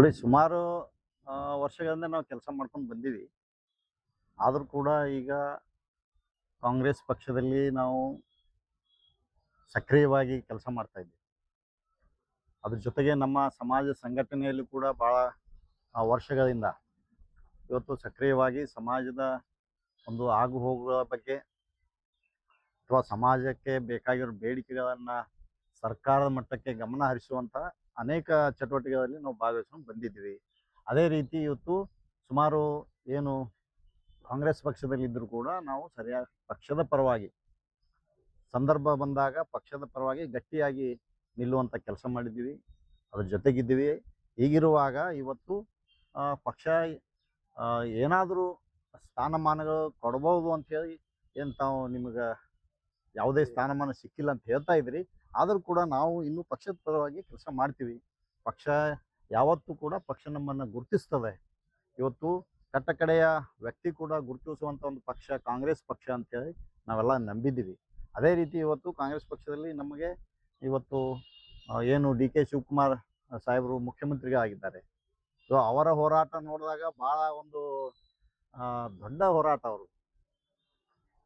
ನೋಡಿ ಸುಮಾರು ವರ್ಷಗಳಿಂದ ನಾವು ಕೆಲಸ ಮಾಡ್ಕೊಂಡು ಬಂದೀವಿ. ಆದರೂ ಕೂಡ ಈಗ ಕಾಂಗ್ರೆಸ್ ಪಕ್ಷದಲ್ಲಿ ನಾವು ಸಕ್ರಿಯವಾಗಿ ಕೆಲಸ ಮಾಡ್ತಾ ಇದ್ದೀವಿ. ಅದ್ರ ಜೊತೆಗೆ ನಮ್ಮ ಸಮಾಜ ಸಂಘಟನೆಯಲ್ಲಿ ಕೂಡ ಭಾಳ ವರ್ಷಗಳಿಂದ ಇವತ್ತು ಸಕ್ರಿಯವಾಗಿ ಸಮಾಜದ ಒಂದು ಆಗುಹೋಗುಗಳ ಬಗ್ಗೆ ಅಥವಾ ಸಮಾಜಕ್ಕೆ ಬೇಕಾಗಿರೋ ಬೇಡಿಕೆಗಳನ್ನು ಸರ್ಕಾರದ ಮಟ್ಟಕ್ಕೆ ಗಮನ ಹರಿಸುವಂಥ ಅನೇಕ ಚಟುವಟಿಕೆಗಳಲ್ಲಿ ನಾವು ಭಾಗವಹಿಸ್ಕೊಂಡು ಬಂದಿದ್ದೀವಿ. ಅದೇ ರೀತಿ ಇವತ್ತು ಸುಮಾರು ಏನು ಕಾಂಗ್ರೆಸ್ ಪಕ್ಷದಲ್ಲಿದ್ದರೂ ಕೂಡ ನಾವು ಸರಿಯಾಗಿ ಪಕ್ಷದ ಪರವಾಗಿ ಸಂದರ್ಭ ಬಂದಾಗ ಪಕ್ಷದ ಪರವಾಗಿ ಗಟ್ಟಿಯಾಗಿ ನಿಲ್ಲುವಂಥ ಕೆಲಸ ಮಾಡಿದ್ದೀವಿ, ಅದ್ರ ಜೊತೆಗಿದ್ದೀವಿ. ಹೀಗಿರುವಾಗ ಇವತ್ತು ಪಕ್ಷ ಏನಾದರೂ ಸ್ಥಾನಮಾನಗಳು ಕೊಡ್ಬೋದು ಅಂಥೇಳಿ ಏನು ತಾವು ನಿಮಗೆ ಯಾವುದೇ ಸ್ಥಾನಮಾನ ಸಿಕ್ಕಿಲ್ಲ ಅಂತ ಹೇಳ್ತಾ ಇದ್ರಿ. ಆದರೂ ಕೂಡ ನಾವು ಇನ್ನೂ ಪಕ್ಷದ ಪರವಾಗಿ ಕೆಲಸ ಮಾಡ್ತೀವಿ. ಪಕ್ಷ ಯಾವತ್ತೂ ಕೂಡ ಪಕ್ಷ ನಮ್ಮನ್ನು ಗುರುತಿಸ್ತದೆ. ಇವತ್ತು ಕಟ್ಟ ಕಡೆಯ ವ್ಯಕ್ತಿ ಕೂಡ ಗುರುತಿಸುವಂಥ ಒಂದು ಪಕ್ಷ ಕಾಂಗ್ರೆಸ್ ಪಕ್ಷ ಅಂತೇಳಿ ನಾವೆಲ್ಲ ನಂಬಿದ್ದೀವಿ. ಅದೇ ರೀತಿ ಇವತ್ತು ಕಾಂಗ್ರೆಸ್ ಪಕ್ಷದಲ್ಲಿ ನಮಗೆ ಇವತ್ತು ಏನು ಡಿ ಕೆ ಶಿವಕುಮಾರ್ ಸಾಹೇಬರು ಮುಖ್ಯಮಂತ್ರಿಗಳಾಗಿದ್ದಾರೆ. ಸೊ ಅವರ ಹೋರಾಟ ನೋಡಿದಾಗ ಭಾಳ ಒಂದು ದೊಡ್ಡ ಹೋರಾಟ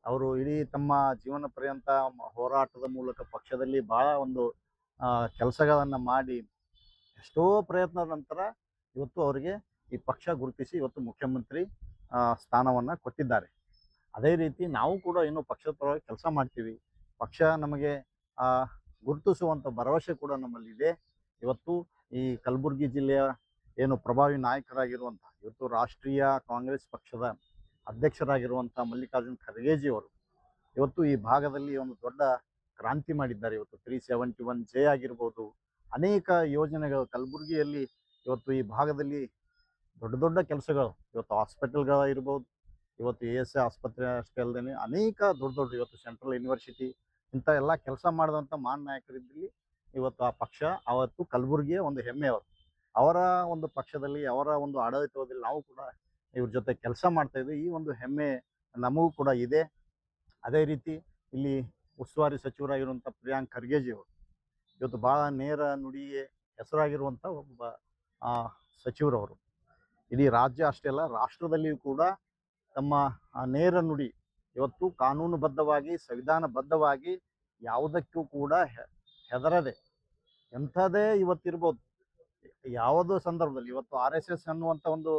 ಅವರು ಇಡೀ ತಮ್ಮ ಜೀವನ ಪರ್ಯಂತ ಹೋರಾಟದ ಮೂಲಕ ಪಕ್ಷದಲ್ಲಿ ಭಾಳ ಒಂದು ಕೆಲಸಗಳನ್ನು ಮಾಡಿ ಎಷ್ಟೋ ಪ್ರಯತ್ನದ ನಂತರ ಇವತ್ತು ಅವರಿಗೆ ಈ ಪಕ್ಷ ಗುರುತಿಸಿ ಇವತ್ತು ಮುಖ್ಯಮಂತ್ರಿ ಸ್ಥಾನವನ್ನು ಕೊಟ್ಟಿದ್ದಾರೆ. ಅದೇ ರೀತಿ ನಾವು ಕೂಡ ಇನ್ನೂ ಪಕ್ಷದ ಪರವಾಗಿ ಕೆಲಸ ಮಾಡ್ತೀವಿ. ಪಕ್ಷ ನಮಗೆ ಗುರುತಿಸುವಂಥ ಭರವಸೆ ಕೂಡ ನಮ್ಮಲ್ಲಿದೆ. ಇವತ್ತು ಈ ಕಲಬುರಗಿ ಜಿಲ್ಲೆಯ ಏನು ಪ್ರಭಾವಿ ನಾಯಕರಾಗಿರುವಂಥ ಇವತ್ತು ರಾಷ್ಟ್ರೀಯ ಕಾಂಗ್ರೆಸ್ ಪಕ್ಷದ ಅಧ್ಯಕ್ಷರಾಗಿರುವಂಥ ಮಲ್ಲಿಕಾರ್ಜುನ್ ಖರ್ಗೆಜಿಯವರು ಇವತ್ತು ಈ ಭಾಗದಲ್ಲಿ ಒಂದು ದೊಡ್ಡ ಕ್ರಾಂತಿ ಮಾಡಿದ್ದಾರೆ. ಇವತ್ತು 371 ಆಗಿರ್ಬೋದು, ಅನೇಕ ಯೋಜನೆಗಳು ಕಲಬುರಗಿಯಲ್ಲಿ ಇವತ್ತು ಈ ಭಾಗದಲ್ಲಿ ದೊಡ್ಡ ದೊಡ್ಡ ಕೆಲಸಗಳು ಇವತ್ತು ಹಾಸ್ಪಿಟಲ್ಗಳು ಇರ್ಬೋದು, ಇವತ್ತು ASI ಆಸ್ಪತ್ರೆ ಅಷ್ಟೇ ಅಲ್ಲದೆ ಅನೇಕ ದೊಡ್ಡ ಇವತ್ತು ಸೆಂಟ್ರಲ್ ಯೂನಿವರ್ಸಿಟಿ ಇಂಥ ಎಲ್ಲ ಕೆಲಸ ಮಾಡಿದಂಥ ಮಹಾನ್ ನಾಯಕರಿದ್ದಲ್ಲಿ ಇವತ್ತು ಆ ಪಕ್ಷ ಅವತ್ತು ಕಲಬುರಗಿಯ ಒಂದು ಹೆಮ್ಮೆ ಅವರ ಒಂದು ಪಕ್ಷದಲ್ಲಿ ಅವರ ಒಂದು ಆಡಳಿತದಲ್ಲಿ ನಾವು ಕೂಡ ಇವ್ರ ಜೊತೆ ಕೆಲಸ ಮಾಡ್ತಾ ಇದ್ವಿ. ಈ ಒಂದು ಹೆಮ್ಮೆ ನಮಗೂ ಕೂಡ ಇದೆ. ಅದೇ ರೀತಿ ಇಲ್ಲಿ ಉಸ್ತುವಾರಿ ಸಚಿವರಾಗಿರುವಂಥ ಪ್ರಿಯಾಂಕ್ ಖರ್ಗೆಜಿಯವರು ಇವತ್ತು ಭಾಳ ನೇರ ನುಡಿಗೆ ಹೆಸರಾಗಿರುವಂಥ ಒಬ್ಬ ಸಚಿವರವರು. ಇಡೀ ರಾಜ್ಯ ಅಷ್ಟೇ ಅಲ್ಲ, ರಾಷ್ಟ್ರದಲ್ಲಿಯೂ ಕೂಡ ತಮ್ಮ ನೇರ ನುಡಿ ಇವತ್ತು ಕಾನೂನುಬದ್ಧವಾಗಿ ಸಂವಿಧಾನಬದ್ಧವಾಗಿ ಯಾವುದಕ್ಕೂ ಕೂಡ ಹೆದರದೆ ಎಂಥದೇ ಇವತ್ತಿರ್ಬೋದು ಯಾವುದೋ ಸಂದರ್ಭದಲ್ಲಿ ಇವತ್ತು RSS ಅನ್ನುವಂಥ ಒಂದು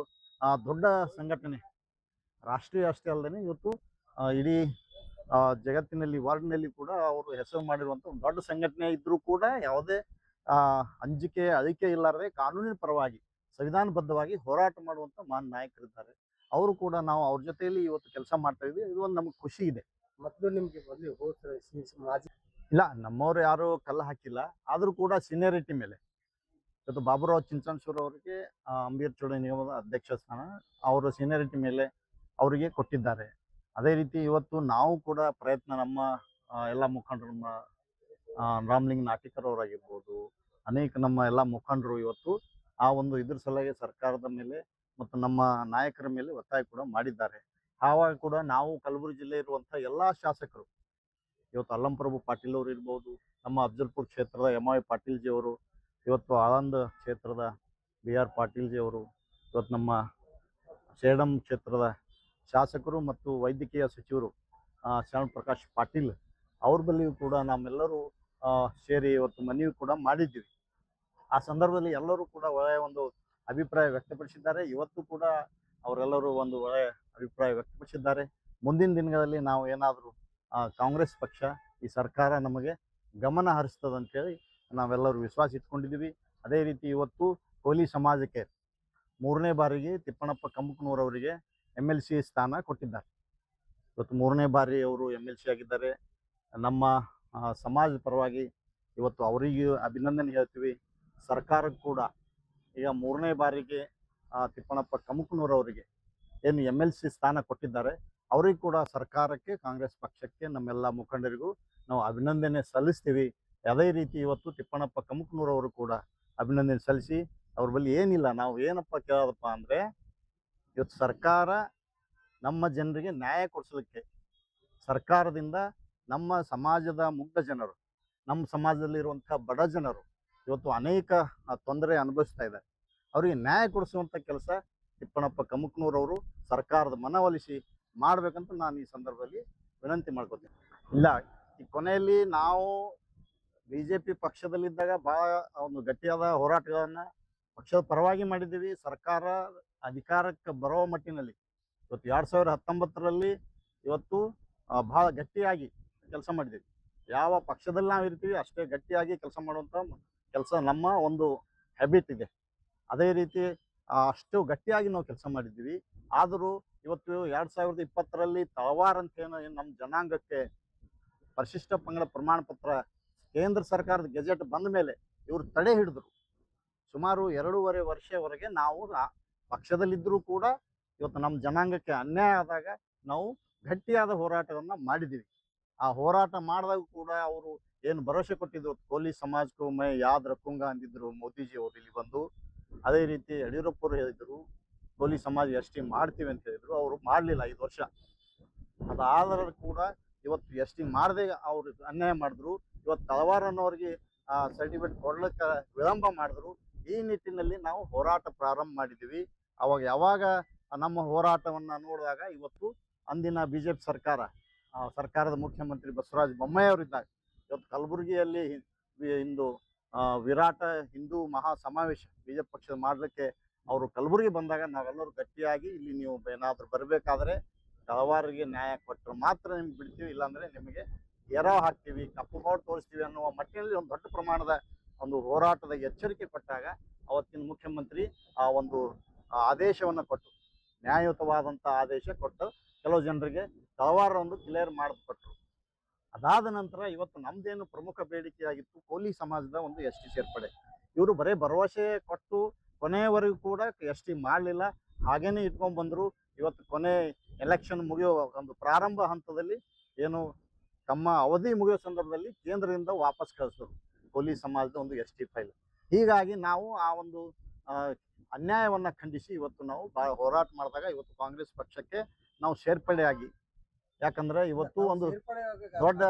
ದೊಡ್ಡ ಸಂಘಟನೆ ರಾಷ್ಟ್ರೀಯ ಅಷ್ಟೇ ಅಲ್ಲದೆ ಇವತ್ತು ಇಡೀ ಜಗತ್ತಿನಲ್ಲಿ ವರ್ಲ್ಡ್ನಲ್ಲಿ ಕೂಡ ಅವರು ಹೆಸರು ಮಾಡಿರುವಂಥ ಒಂದು ದೊಡ್ಡ ಸಂಘಟನೆ ಇದ್ದರೂ ಕೂಡ ಯಾವುದೇ ಅಂಜಿಕೆ ಅಳಿಕೆ ಇಲ್ಲಾರದೆ ಕಾನೂನಿನ ಪರವಾಗಿ ಸಂವಿಧಾನಬದ್ಧವಾಗಿ ಹೋರಾಟ ಮಾಡುವಂಥ ಮಹಾನ್ ನಾಯಕರಿದ್ದಾರೆ. ಅವರು ಕೂಡ ನಾವು ಅವ್ರ ಜೊತೆಯಲ್ಲಿ ಇವತ್ತು ಕೆಲಸ ಮಾಡ್ತಾ ಇದ್ವಿ. ಇದು ಒಂದು ನಮಗೆ ಖುಷಿ ಇದೆ. ಮತ್ತು ನಿಮಗೆ ಮಾಜಿ ಇಲ್ಲ, ನಮ್ಮವ್ರು ಯಾರು ಕಲ್ಲು ಹಾಕಿಲ್ಲ, ಆದರೂ ಕೂಡ ಸೀನಿಯರಿಟಿ ಮೇಲೆ ಇವತ್ತು ಬಾಬುರಾವ್ ಚಿಂಚನ್ಸೂರ್ ಅವರಿಗೆ ಅಂಬೇರ್ ಚೋಡೈ ನಿಗಮದ ಅಧ್ಯಕ್ಷ ಸ್ಥಾನ ಅವರ ಸೀನಿಯರಿಟಿ ಮೇಲೆ ಅವರಿಗೆ ಕೊಟ್ಟಿದ್ದಾರೆ. ಅದೇ ರೀತಿ ಇವತ್ತು ನಾವು ಕೂಡ ಪ್ರಯತ್ನ ನಮ್ಮ ಎಲ್ಲ ಮುಖಂಡರು ನಮ್ಮ ರಾಮಲಿಂಗ ನಾಟಿಕರ್ ಅವರಾಗಿರ್ಬೋದು, ಅನೇಕ ನಮ್ಮ ಎಲ್ಲ ಮುಖಂಡರು ಇವತ್ತು ಆ ಒಂದು ಇದ್ರ ಸಲುವಾಗಿ ಸರ್ಕಾರದ ಮೇಲೆ ಮತ್ತು ನಮ್ಮ ನಾಯಕರ ಮೇಲೆ ಒತ್ತಾಯ ಕೂಡ ಮಾಡಿದ್ದಾರೆ. ಆವಾಗ ಕೂಡ ನಾವು ಕಲಬುರಗಿ ಜಿಲ್ಲೆ ಇರುವಂಥ ಎಲ್ಲ ಶಾಸಕರು ಇವತ್ತು ಅಲ್ಲಂಪ್ರಭು ಪಾಟೀಲ್ ಅವರು ಇರ್ಬೋದು, ನಮ್ಮ ಅಫ್ಜಲ್ಪುರ್ ಕ್ಷೇತ್ರದ MI ಪಾಟೀಲ್ ಜಿ ಅವರು, ಇವತ್ತು ಆಳಂದ ಕ್ಷೇತ್ರದ BR ಪಾಟೀಲ್ ಜಿ ಅವರು, ಇವತ್ತು ನಮ್ಮ ಸೇಡಂ ಕ್ಷೇತ್ರದ ಶಾಸಕರು ಮತ್ತು ವೈದ್ಯಕೀಯ ಸಚಿವರು ಶರಣ್ ಪ್ರಕಾಶ್ ಪಾಟೀಲ್ ಅವ್ರ ಬಳಿಯೂ ಕೂಡ ನಮ್ಮೆಲ್ಲರೂ ಸೇರಿ ಇವತ್ತು ಮನವಿ ಕೂಡ ಮಾಡಿದ್ದೀವಿ. ಆ ಸಂದರ್ಭದಲ್ಲಿ ಎಲ್ಲರೂ ಕೂಡ ಒಳ್ಳೆಯ ಒಂದು ಅಭಿಪ್ರಾಯ ವ್ಯಕ್ತಪಡಿಸಿದ್ದಾರೆ. ಇವತ್ತು ಕೂಡ ಅವರೆಲ್ಲರೂ ಒಂದು ಒಳ್ಳೆಯ ಅಭಿಪ್ರಾಯ ವ್ಯಕ್ತಪಡಿಸಿದ್ದಾರೆ. ಮುಂದಿನ ದಿನಗಳಲ್ಲಿ ನಾವು ಏನಾದರೂ ಕಾಂಗ್ರೆಸ್ ಪಕ್ಷ ಈ ಸರ್ಕಾರ ನಮಗೆ ಗಮನ ಹರಿಸ್ತದೆ ಅಂತೇಳಿ ನಾವೆಲ್ಲರೂ ವಿಶ್ವಾಸ ಇಟ್ಕೊಂಡಿದ್ದೀವಿ. ಅದೇ ರೀತಿ ಇವತ್ತು ಕೋಲಿ ಸಮಾಜಕ್ಕೆ 3ನೇ ಬಾರಿಗೆ ತಿಪ್ಪಣ್ಣಪ್ಪ ಕಂಬಕ್ನೂರವರಿಗೆ MLC ಸ್ಥಾನ ಕೊಟ್ಟಿದ್ದಾರೆ. ಇವತ್ತು 3ನೇ ಬಾರಿ ಅವರು MLC ಆಗಿದ್ದಾರೆ. ನಮ್ಮ ಸಮಾಜದ ಪರವಾಗಿ ಇವತ್ತು ಅವರಿಗೂ ಅಭಿನಂದನೆ ಹೇಳ್ತೀವಿ. ಸರ್ಕಾರಕ್ಕೆ ಕೂಡ ಈಗ 3ನೇ ಬಾರಿಗೆ ತಿಪ್ಪಣ್ಣಪ್ಪ ಕಂಬಕ್ನೂರವರಿಗೆ ಏನು MLC ಸ್ಥಾನ ಕೊಟ್ಟಿದ್ದಾರೆ, ಅವರಿಗೂ ಕೂಡ ಸರ್ಕಾರಕ್ಕೆ ಕಾಂಗ್ರೆಸ್ ಪಕ್ಷಕ್ಕೆ ನಮ್ಮೆಲ್ಲ ಮುಖಂಡರಿಗೂ ನಾವು ಅಭಿನಂದನೆ ಸಲ್ಲಿಸ್ತೀವಿ. ಅದೇ ರೀತಿ ಇವತ್ತು ತಿಪ್ಪಣ್ಣಪ್ಪ ಕಂಬಕ್ನೂರವರು ಕೂಡ ಅಭಿನಂದನೆ ಸಲ್ಲಿಸಿ ಅವ್ರ ಬಳಿ ಏನಿಲ್ಲ, ನಾವು ಏನಪ್ಪ ಕೇಳೋದಪ್ಪ ಅಂದರೆ ಇವತ್ತು ಸರ್ಕಾರ ನಮ್ಮ ಜನರಿಗೆ ನ್ಯಾಯ ಕೊಡಿಸಲಿಕ್ಕೆ ಸರ್ಕಾರದಿಂದ ನಮ್ಮ ಸಮಾಜದ ಮುಗ್ಧ ಜನರು, ನಮ್ಮ ಸಮಾಜದಲ್ಲಿರುವಂಥ ಬಡ ಜನರು ಇವತ್ತು ಅನೇಕ ತೊಂದರೆ ಅನುಭವಿಸ್ತಾ ಇದ್ದಾರೆ. ಅವರಿಗೆ ನ್ಯಾಯ ಕೊಡಿಸುವಂಥ ಕೆಲಸ ತಿಪ್ಪಣ್ಣಪ್ಪ ಕಮಕ್ನೂರವರು ಸರ್ಕಾರದ ಮನವೊಲಿಸಿ ಮಾಡಬೇಕಂತ ನಾನು ಈ ಸಂದರ್ಭದಲ್ಲಿ ವಿನಂತಿ ಮಾಡ್ಕೊತೀನಿ. ಇಲ್ಲ, ಈ ಕೊನೆಯಲ್ಲಿ ನಾವು BJP ಪಕ್ಷದಲ್ಲಿದ್ದಾಗ ಭಾಳ ಒಂದು ಗಟ್ಟಿಯಾದ ಹೋರಾಟಗಳನ್ನು ಪಕ್ಷದ ಪರವಾಗಿ ಮಾಡಿದ್ದೀವಿ. ಸರ್ಕಾರ ಅಧಿಕಾರಕ್ಕೆ ಬರೋ ಮಟ್ಟಿನಲ್ಲಿ ಇವತ್ತು 2019ರಲ್ಲಿ ಇವತ್ತು ಭಾಳ ಗಟ್ಟಿಯಾಗಿ ಕೆಲಸ ಮಾಡಿದ್ದೀವಿ. ಯಾವ ಪಕ್ಷದಲ್ಲಿ ನಾವು ಇರ್ತೀವಿ ಅಷ್ಟೇ ಗಟ್ಟಿಯಾಗಿ ಕೆಲಸ ಮಾಡುವಂಥ ಕೆಲಸ ನಮ್ಮ ಒಂದು ಹ್ಯಾಬಿಟ್ ಇದೆ. ಅದೇ ರೀತಿ ಅಷ್ಟು ಗಟ್ಟಿಯಾಗಿ ನಾವು ಕೆಲಸ ಮಾಡಿದ್ದೀವಿ. ಆದರೂ ಇವತ್ತು 2020ರಲ್ಲಿ ತಳವಾರ ಅಂತ ಏನು ನಮ್ಮ ಜನಾಂಗಕ್ಕೆ ಪರಿಶಿಷ್ಟ ಪಂಗಡ ಪ್ರಮಾಣ ಪತ್ರ ಕೇಂದ್ರ ಸರ್ಕಾರದ ಗೆಜೆಟ್ ಬಂದ ಮೇಲೆ ಇವರು ತಡೆ ಹಿಡಿದ್ರು. ಸುಮಾರು 2.5 ವರ್ಷವರೆಗೆ ನಾವು ಪಕ್ಷದಲ್ಲಿದ್ದರೂ ಕೂಡ ಇವತ್ತು ನಮ್ಮ ಜನಾಂಗಕ್ಕೆ ಅನ್ಯಾಯ ಆದಾಗ ನಾವು ಗಟ್ಟಿಯಾದ ಹೋರಾಟವನ್ನು ಮಾಡಿದ್ದೀವಿ. ಆ ಹೋರಾಟ ಮಾಡಿದಾಗ ಕೂಡ ಅವರು ಏನು ಭರವಸೆ ಕೊಟ್ಟಿದ್ರು, ಕೋಲಿ ಸಮಾಜಕ್ಕೂ ಮೈ ಯಾದ್ ರಕ್ಕುಂಗ ಅಂದಿದ್ರು ಮೋದಿಜಿ ಅವರು ಇಲ್ಲಿ ಬಂದು. ಅದೇ ರೀತಿ ಯಡಿಯೂರಪ್ಪರು ಹೇಳಿದರು ಕೋಲಿ ಸಮಾಜ ST ಮಾಡ್ತೀವಿ ಅಂತ ಹೇಳಿದ್ರು. ಅವರು ಮಾಡಲಿಲ್ಲ 5 ವರ್ಷ. ಅದಾದರೂ ಕೂಡ ಇವತ್ತು ST ಮಾಡದೆ ಅವರು ಅನ್ಯಾಯ ಮಾಡಿದ್ರು. ಇವತ್ತು ತಳವಾರ ಅನ್ನೋರಿಗೆ ಸರ್ಟಿಫಿಕೇಟ್ ಕೊಡ್ಲಿಕ್ಕೆ ವಿಳಂಬ ಮಾಡಿದ್ರು. ಈ ನಿಟ್ಟಿನಲ್ಲಿ ನಾವು ಹೋರಾಟ ಪ್ರಾರಂಭ ಮಾಡಿದ್ದೀವಿ. ಅವಾಗ ಯಾವಾಗ ನಮ್ಮ ಹೋರಾಟವನ್ನು ನೋಡಿದಾಗ ಇವತ್ತು ಅಂದಿನ BJP ಸರ್ಕಾರದ ಮುಖ್ಯಮಂತ್ರಿ ಬಸವರಾಜ ಬೊಮ್ಮಾಯಿ ಅವರಿದ್ದಾಗ ಇವತ್ತು ಕಲಬುರಗಿಯಲ್ಲಿ ಇಂದು ವಿರಾಟ ಹಿಂದೂ ಮಹಾ ಸಮಾವೇಶ BJP ಪಕ್ಷದ ಮಾಡಲಿಕ್ಕೆ ಅವರು ಕಲಬುರಗಿ ಬಂದಾಗ ನಾವೆಲ್ಲರೂ ಗಟ್ಟಿಯಾಗಿ ಇಲ್ಲಿ ನೀವು ಏನಾದರೂ ಬರಬೇಕಾದ್ರೆ ತಳವಾರಿಗೆ ನ್ಯಾಯ ಕೊಟ್ಟರೆ ಮಾತ್ರ ನಿಮ್ಗೆ ಬಿಡ್ತೀವಿ, ಇಲ್ಲಾಂದರೆ ನಿಮಗೆ ಎರವ ಹಾಕ್ತೀವಿ, ಕಪ್ಪು ಬಾವುಟ ತೋರಿಸ್ತೀವಿ ಅನ್ನುವ ಮಟ್ಟಿನಲ್ಲಿ ಒಂದು ದೊಡ್ಡ ಪ್ರಮಾಣದ ಒಂದು ಹೋರಾಟದ ಎಚ್ಚರಿಕೆ ಕೊಟ್ಟಾಗ ಅವತ್ತಿನ ಮುಖ್ಯಮಂತ್ರಿ ಆ ಒಂದು ಆದೇಶವನ್ನು ಕೊಟ್ಟು, ನ್ಯಾಯಯುತವಾದಂಥ ಆದೇಶ ಕೊಟ್ಟು ಕೆಲವು ಜನರಿಗೆ ತಳವಾರ ಒಂದು ಕ್ಲಿಯರ್ ಮಾಡಿಕೊಟ್ರು. ಅದಾದ ನಂತರ ಇವತ್ತು ನಮ್ಮದೇನು ಪ್ರಮುಖ ಬೇಡಿಕೆಯಾಗಿತ್ತು ಕೋಲಿ ಸಮಾಜದ ಒಂದು ST ಸೇರ್ಪಡೆ. ಇವರು ಬರೀ ಭರವಸೆ ಕೊಟ್ಟು ಕೊನೆಯವರೆಗೂ ಕೂಡ ST ಮಾಡಲಿಲ್ಲ, ಹಾಗೇನೆ ಇಟ್ಕೊಂಡು ಬಂದರು. ಇವತ್ತು ಕೊನೆ ಎಲೆಕ್ಷನ್ ಮುಗಿಯೋ ಒಂದು ಪ್ರಾರಂಭ ಹಂತದಲ್ಲಿ ಏನು ತಮ್ಮ ಅವಧಿ ಮುಗಿಯೋ ಸಂದರ್ಭದಲ್ಲಿ ಕೇಂದ್ರದಿಂದ ವಾಪಸ್ ಕಳಿಸಿದ್ರು ಕೋಲಿ ಸಮಾಜದ ಒಂದು ST ಫೈಲ್. ಹೀಗಾಗಿ ನಾವು ಆ ಒಂದು ಅನ್ಯಾಯವನ್ನು ಖಂಡಿಸಿ ಇವತ್ತು ನಾವು ಭಾಳ ಹೋರಾಟ ಮಾಡಿದಾಗ ಇವತ್ತು ಕಾಂಗ್ರೆಸ್ ಪಕ್ಷಕ್ಕೆ ನಾವು ಸೇರ್ಪಡೆಯಾಗಿ, ಯಾಕಂದ್ರೆ ಇವತ್ತು ಒಂದು ದೊಡ್ಡ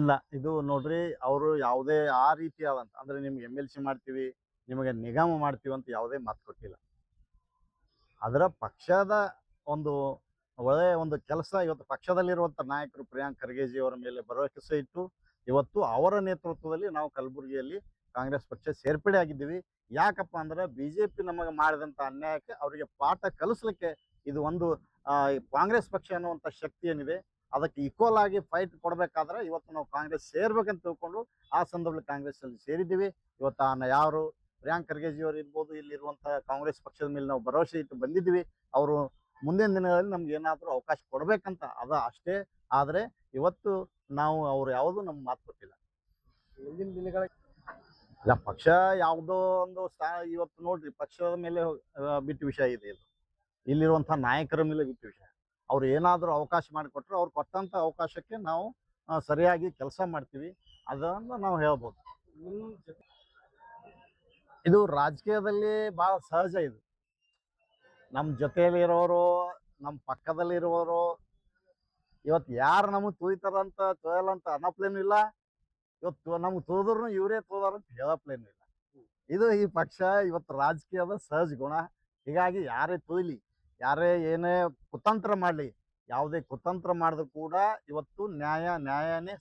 ಇಲ್ಲ, ಇದು ನೋಡ್ರಿ, ಅವರು ಯಾವುದೇ ಆ ರೀತಿಯಾದಂತ ಅಂದ್ರೆ ನಿಮ್ಗೆ MLC ಮಾಡ್ತೀವಿ, ನಿಮಗೆ ನಿಗಮ ಮಾಡ್ತೀವಿ ಅಂತ ಯಾವುದೇ ಮಾತು ಕೊಟ್ಟಿಲ್ಲ. ಅದರ ಪಕ್ಷದ ಒಂದು ಒಳ್ಳೆಯ ಒಂದು ಕೆಲಸ ಇವತ್ತು ಪಕ್ಷದಲ್ಲಿರುವಂಥ ನಾಯಕರು ಪ್ರಿಯಾಂಕ್ ಖರ್ಗೆಜಿ ಅವರ ಮೇಲೆ ಭರವಸೆ ಇಟ್ಟು ಇವತ್ತು ಅವರ ನೇತೃತ್ವದಲ್ಲಿ ನಾವು ಕಲಬುರಗಿಯಲ್ಲಿ ಕಾಂಗ್ರೆಸ್ ಪಕ್ಷ ಸೇರ್ಪಡೆ ಆಗಿದ್ದೀವಿ. ಯಾಕಪ್ಪ ಅಂದ್ರೆ BJP ನಮಗೆ ಮಾಡಿದಂಥ ಅನ್ಯಾಯಕ್ಕೆ ಅವರಿಗೆ ಪಾಠ ಕಲಿಸ್ಲಿಕ್ಕೆ ಇದು ಒಂದು ಕಾಂಗ್ರೆಸ್ ಪಕ್ಷ ಅನ್ನುವಂಥ ಶಕ್ತಿ ಏನಿದೆ ಅದಕ್ಕೆ ಈಕ್ವಲ್ ಆಗಿ ಫೈಟ್ ಕೊಡಬೇಕಾದ್ರೆ ಇವತ್ತು ನಾವು ಕಾಂಗ್ರೆಸ್ ಸೇರ್ಬೇಕಂತ ತಿಳ್ಕೊಂಡು ಆ ಸಂದರ್ಭದಲ್ಲಿ ಕಾಂಗ್ರೆಸ್ಸಲ್ಲಿ ಸೇರಿದ್ದೀವಿ. ಇವತ್ತು ಯಾರು ಪ್ರಿಯಾಂಕ್ ಖರ್ಗೆಜಿ ಅವರು ಇರ್ಬೋದು, ಇಲ್ಲಿರುವಂಥ ಕಾಂಗ್ರೆಸ್ ಪಕ್ಷದ ಮೇಲೆ ನಾವು ಭರವಸೆ ಇಟ್ಟು ಬಂದಿದ್ದೀವಿ. ಅವರು ಮುಂದಿನ ದಿನಗಳಲ್ಲಿ ನಮ್ಗೆ ಏನಾದರೂ ಅವಕಾಶ ಕೊಡಬೇಕಂತ ಅಷ್ಟೇ. ಆದರೆ ಇವತ್ತು ನಾವು ಅವ್ರು ಯಾವುದೂ ನಮ್ಗೆ ಮಾತು ಕೊಟ್ಟಿಲ್ಲ. ಮುಂದಿನ ದಿನಗಳ ಇಲ್ಲ, ಪಕ್ಷ ಯಾವುದೋ ಒಂದು ಇವತ್ತು ನೋಡ್ರಿ, ಪಕ್ಷದ ಮೇಲೆ ಬಿಟ್ಟ ವಿಷಯ ಇದೆ ಇದು. ಇಲ್ಲಿರುವಂಥ ನಾಯಕರ ಮೇಲೆ ಬಿಟ್ಟ ವಿಷಯ. ಅವ್ರು ಏನಾದರೂ ಅವಕಾಶ ಮಾಡಿಕೊಟ್ರೆ ಅವ್ರು ಕೊಟ್ಟಂಥ ಅವಕಾಶಕ್ಕೆ ನಾವು ಸರಿಯಾಗಿ ಕೆಲಸ ಮಾಡ್ತೀವಿ, ಅದನ್ನು ನಾವು ಹೇಳ್ಬೋದು. ಇದು ರಾಜಕೀಯದಲ್ಲಿ ಭಾಳ ಸಹಜ. ಇದು ನಮ್ಮ ಜೊತೆಯಲ್ಲಿರೋರು, ನಮ್ಮ ಪಕ್ಕದಲ್ಲಿರುವವರು ಇವತ್ತು ಯಾರು ನಮಗೆ ತುಳಿತಾರಂತ ತುಳಿಯಲ್ಲಂತ ಅನ್ನಪ್ಲೇನೂ ಇಲ್ಲ. ಇವತ್ತು ನಮ್ಗೆ ತುಳಿದ್ರು ಇವರೇ ತುಳಿದಾರಂತ ಹೇಳಪ್ಲೇನೂ ಇಲ್ಲ. ಇದು ಈ ಪಕ್ಷ ಇವತ್ತು ರಾಜಕೀಯದ ಸಹಜ ಗುಣ. ಹೀಗಾಗಿ ಯಾರೇ ತುಳಿಲಿ, ಯಾರೇ ಏನೇ ಕುತಂತ್ರ ಮಾಡಲಿ, ಯಾವುದೇ ಕುತಂತ್ರ ಮಾಡಿದ್ರು ಕೂಡ ಇವತ್ತು ನ್ಯಾಯನೇ,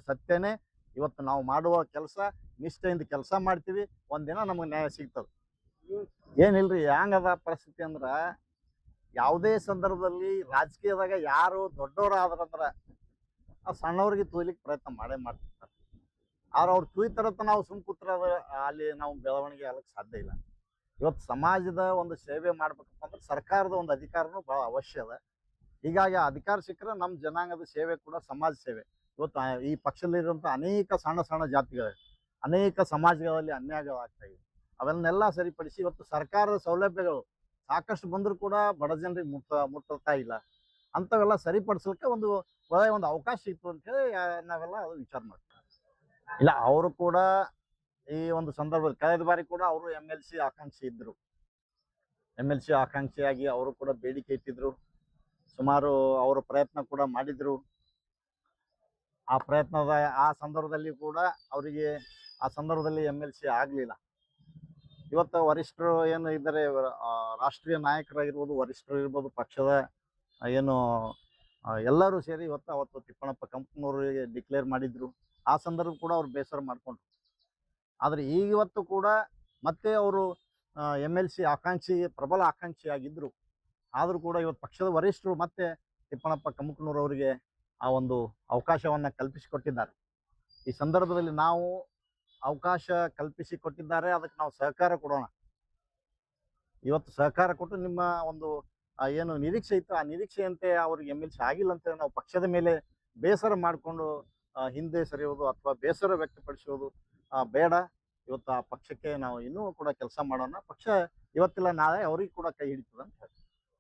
ಸತ್ಯನೇ. ಇವತ್ತು ನಾವು ಮಾಡುವ ಕೆಲಸ ನಿಷ್ಠೆಯಿಂದ ಕೆಲಸ ಮಾಡ್ತೀವಿ, ಒಂದಿನ ನಮಗೆ ನ್ಯಾಯ ಸಿಗ್ತದೆ. ಏನಿಲ್ರಿ, ಹೆಂಗದ ಪರಿಸ್ಥಿತಿ ಅಂದ್ರೆ ಯಾವುದೇ ಸಂದರ್ಭದಲ್ಲಿ ರಾಜಕೀಯದಾಗ ಯಾರು ದೊಡ್ಡವರಾದ್ರಂದ್ರೆ ಆ ಸಣ್ಣವ್ರಿಗೆ ತುಯ್ಲಿಕ್ಕೆ ಪ್ರಯತ್ನ ಮಾಡ್ತಿರ್ತಾರೆ. ಆದ್ರೆ ಅವ್ರು ತುಯ್ತಾರಂತ ನಾವು ಕೂತ್ರ ಅಲ್ಲಿ ನಾವು ಬೆಳವಣಿಗೆ ಆಗಕ್ಕೆ ಸಾಧ್ಯ ಇಲ್ಲ. ಇವತ್ತು ಸಮಾಜದ ಒಂದು ಸೇವೆ ಮಾಡ್ಬೇಕಪ್ಪ ಅಂದ್ರೆ ಸರ್ಕಾರದ ಒಂದು ಅಧಿಕಾರನೂ ಭಾಳ ಅವಶ್ಯ ಅದ. ಹೀಗಾಗಿ ಆ ಅಧಿಕಾರ ಸಿಕ್ಕರೆ ನಮ್ಮ ಜನಾಂಗದ ಸೇವೆ ಕೂಡ ಸಮಾಜ ಸೇವೆ. ಇವತ್ತು ಈ ಪಕ್ಷದಲ್ಲಿರುವಂಥ ಅನೇಕ ಸಣ್ಣ ಜಾತಿಗಳಿವೆ, ಅನೇಕ ಸಮಾಜಗಳಲ್ಲಿ ಅನ್ಯಾಯಗಳಾಗ್ತಾ ಇವೆ. ಅವನ್ನೆಲ್ಲ ಸರಿಪಡಿಸಿ ಇವತ್ತು ಸರ್ಕಾರದ ಸೌಲಭ್ಯಗಳು ಸಾಕಷ್ಟು ಬಂದರೂ ಕೂಡ ಬಡ ಜನರಿಗೆ ಮುಟ್ತಾ ಇಲ್ಲ. ಅಂಥವೆಲ್ಲ ಸರಿಪಡಿಸ್ಲಿಕ್ಕೆ ಒಂದು ಒಳ್ಳೆಯ ಒಂದು ಅವಕಾಶ ಇತ್ತು ಅಂತ ಹೇಳಿ ನಾವೆಲ್ಲ ಅದು ವಿಚಾರ ಮಾಡ್ತೀವಿ. ಇಲ್ಲ, ಅವರು ಕೂಡ ಈ ಒಂದು ಸಂದರ್ಭದಲ್ಲಿ ಕಳೆದ ಬಾರಿ ಕೂಡ ಅವರು MLC ಆಕಾಂಕ್ಷಿ ಇದ್ದರು. MLC ಆಕಾಂಕ್ಷಿಯಾಗಿ ಅವರು ಕೂಡ ಬೇಡಿಕೆ ಇಟ್ಟಿದ್ರು. ಸುಮಾರು ಅವರು ಪ್ರಯತ್ನ ಕೂಡ ಮಾಡಿದ್ರು. ಆ ಪ್ರಯತ್ನದ ಆ ಸಂದರ್ಭದಲ್ಲಿ ಕೂಡ ಅವರಿಗೆ MLC ಆಗಲಿಲ್ಲ. ಇವತ್ತು ವರಿಷ್ಠರು ಏನು ಇದ್ದಾರೆ, ರಾಷ್ಟ್ರೀಯ ನಾಯಕರಾಗಿರ್ಬೋದು, ವರಿಷ್ಠರು ಇರ್ಬೋದು, ಪಕ್ಷದ ಏನು ಎಲ್ಲರೂ ಸೇರಿ ಇವತ್ತು ಅವತ್ತು ತಿಪ್ಪಣ್ಣಪ್ಪ ಕಂಪನವರಿಗೆ ಡಿಕ್ಲೇರ್ ಮಾಡಿದ್ರು. ಆ ಸಂದರ್ಭ ಕೂಡ ಅವ್ರು ಬೇಸರ ಮಾಡಿಕೊಂಡ್ರು. ಆದರೆ ಈಗ ಇವತ್ತು ಕೂಡ ಮತ್ತೆ ಅವರು MLC ಆಕಾಂಕ್ಷಿ, ಪ್ರಬಲ ಆಕಾಂಕ್ಷಿಯಾಗಿದ್ದರು. ಆದರೂ ಕೂಡ ಇವತ್ತು ಪಕ್ಷದ ವರಿಷ್ಠರು ಮತ್ತೆ ತಿಪ್ಪಣ್ಣಪ್ಪ ಕಂಕನೂರವರಿಗೆ ಆ ಒಂದು ಅವಕಾಶವನ್ನು ಕಲ್ಪಿಸಿಕೊಟ್ಟಿದ್ದಾರೆ. ಈ ಸಂದರ್ಭದಲ್ಲಿ ನಾವು ಅವಕಾಶ ಕಲ್ಪಿಸಿಕೊಟ್ಟಿದ್ದಾರೆ, ಅದಕ್ಕೆ ನಾವು ಸಹಕಾರ ಕೊಡೋಣ. ಇವತ್ತು ಸಹಕಾರ ಕೊಟ್ಟು ನಿಮ್ಮ ಒಂದು ಏನು ನಿರೀಕ್ಷೆ ಇತ್ತು, ಆ ನಿರೀಕ್ಷೆಯಂತೆ ಅವ್ರಿಗೆ MLC ಆಗಿಲ್ಲ ಅಂತ ನಾವು ಪಕ್ಷದ ಮೇಲೆ ಬೇಸರ ಮಾಡಿಕೊಂಡು ಹಿಂದೆ ಸರಿಯೋದು ಅಥವಾ ಬೇಸರ ವ್ಯಕ್ತಪಡಿಸೋದು ಬೇಡ. ಇವತ್ತು ಆ ಪಕ್ಷಕ್ಕೆ ನಾವು ಇನ್ನೂ ಕೂಡ ಕೆಲಸ ಮಾಡೋಣ. ಪಕ್ಷ ಇವತ್ತಿಲ್ಲ ನಾಳೆ ಅವ್ರಿಗೆ ಕೂಡ ಕೈ ಹಿಡಿತದೆ ಅಂತ ಹೇಳ್ತೀನಿ.